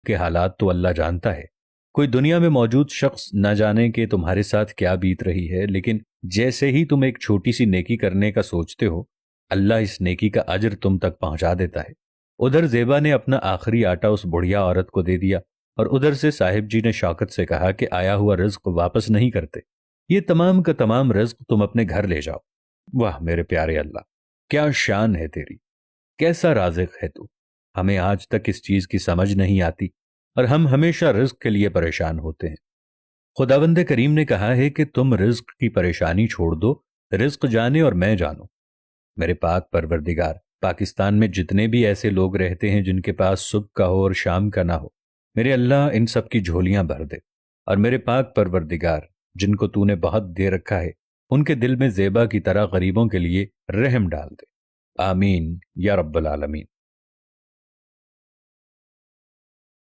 کے حالات تو اللہ جانتا ہے. کوئی دنیا میں موجود شخص نہ جانے کہ تمہارے ساتھ کیا بیت رہی ہے، لیکن جیسے ہی تم ایک چھوٹی سی نیکی کرنے کا سوچتے ہو، اللہ اس نیکی کا اجر تم تک پہنچا دیتا ہے. ادھر زیبا نے اپنا آخری آٹا اس بڑھیا عورت کو دے دیا، اور ادھر سے صاحب جی نے شوکت سے کہا کہ آیا ہوا رزق واپس نہیں کرتے، یہ تمام کا تمام رزق تم اپنے گھر لے جاؤ. واہ میرے پیارے اللہ، کیا شان ہے تیری، کیسا رازق ہے تو. ہمیں آج تک اس چیز کی سمجھ نہیں آتی، اور ہم ہمیشہ رزق کے لیے پریشان ہوتے ہیں. خداوند کریم نے کہا ہے کہ تم رزق کی پریشانی چھوڑ دو، رزق جانے اور میں جانوں. میرے پاک پروردگار، پاکستان میں جتنے بھی ایسے لوگ رہتے ہیں جن کے پاس صبح کا ہو اور شام کا نہ ہو، میرے اللہ ان سب کی جھولیاں بھر دے. اور میرے پاک پروردگار، جن کو تو نے بہت دے رکھا ہے، ان کے دل میں زیبا کی طرح غریبوں کے لیے رحم ڈال دے. آمین یا رب العالمین.